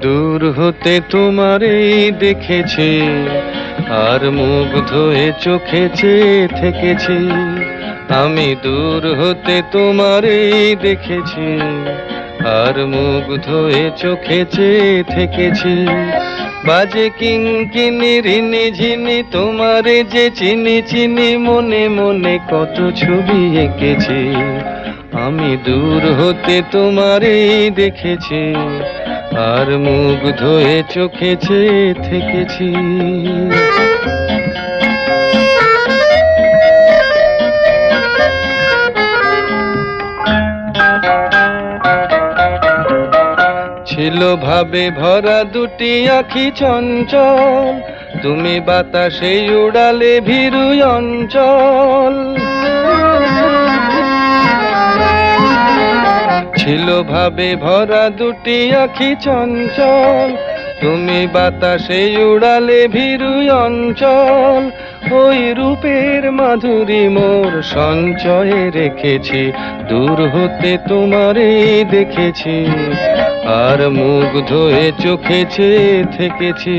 দূর হতে তোমারই দেখেছি, আর মুগ্ধ হয়ে চোখে চেয়ে থেকেছি। আমি দূর হতে তোমারই দেখেছি, আর মুগ্ধ হয়ে চোখে চেয়ে থেকেছি। বাজে কিঙ্কিনি রিনি ঝিনি তোমারে যে চিনি চিনি, মনে মনে কত ছবি এঁকেছি। আমি দূর হতে তোমারই দেখেছি, আর মুগ্ধ হয়ে চোখে চেয়ে থেকেছি। ছিল ভাবে ভরা দুটি আঁখি চঞ্চল, তুমি বাতাসে উড়ালে ভীরু অঞ্চল। ছিল ভাবে ভরা দুটি আঁখি চঞ্চল, তুমি বাতাসে উড়ালে ভীরু অঞ্চল। ওই রূপের মাধুরী মোর সঞ্চয়ে রেখেছি, দূর হতে তোমারে দেখেছি, আর মুগ্ধ হয়ে চোখে চেয়ে থেকেছি।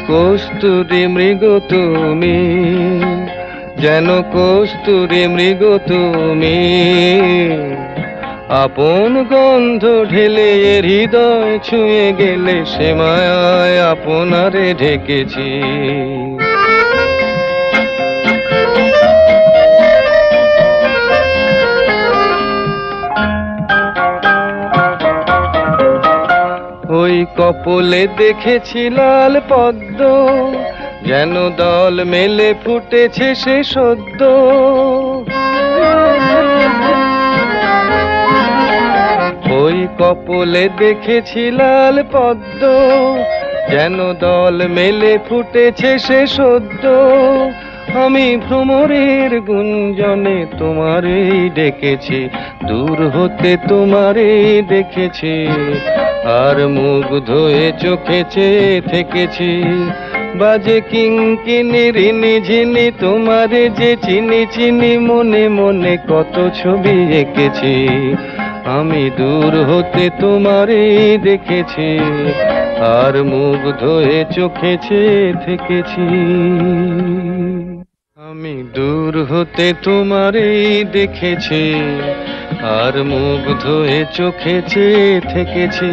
কস্তুরী মৃগ তুমি, যেন কস্তুরী মৃগ তুমি, আপন গন্ধ ঢেলে হৃদয় ছুঁয়ে গেলে, সে মায়ায় আপনারে ঢেকেছি। ওই কপলে দেখেছি লাল পদ্ম, যেন দল মেলে ফুটেছে সে সদ্য। ওই কপলে দেখেছি লাল পদ্ম, যেন দল মেলে ফুটেছে সে সদ্য। আমি ভ্রমরের গুঞ্জনে তোমারেই ডেকেছি, দূর হতে তোমারেই দেখেছি, আর মুগ্ধ হয়ে চোখে চেয়ে থেকেছি। বাজে কিঙ্কিনি রিনি ঝিনি তোমারে যে চিনি চিনি, মনে মনে কত ছবি এঁকেছি। আমি দূর হতে তোমারেই দেখেছি, আর মুগ্ধ হয়ে চোখে চেয়ে থেকেছি। আমি দূর হতে তোমারেই দেখেছি, আর মুগ্ধ হয়ে চোখে চেয়ে থেকেছি।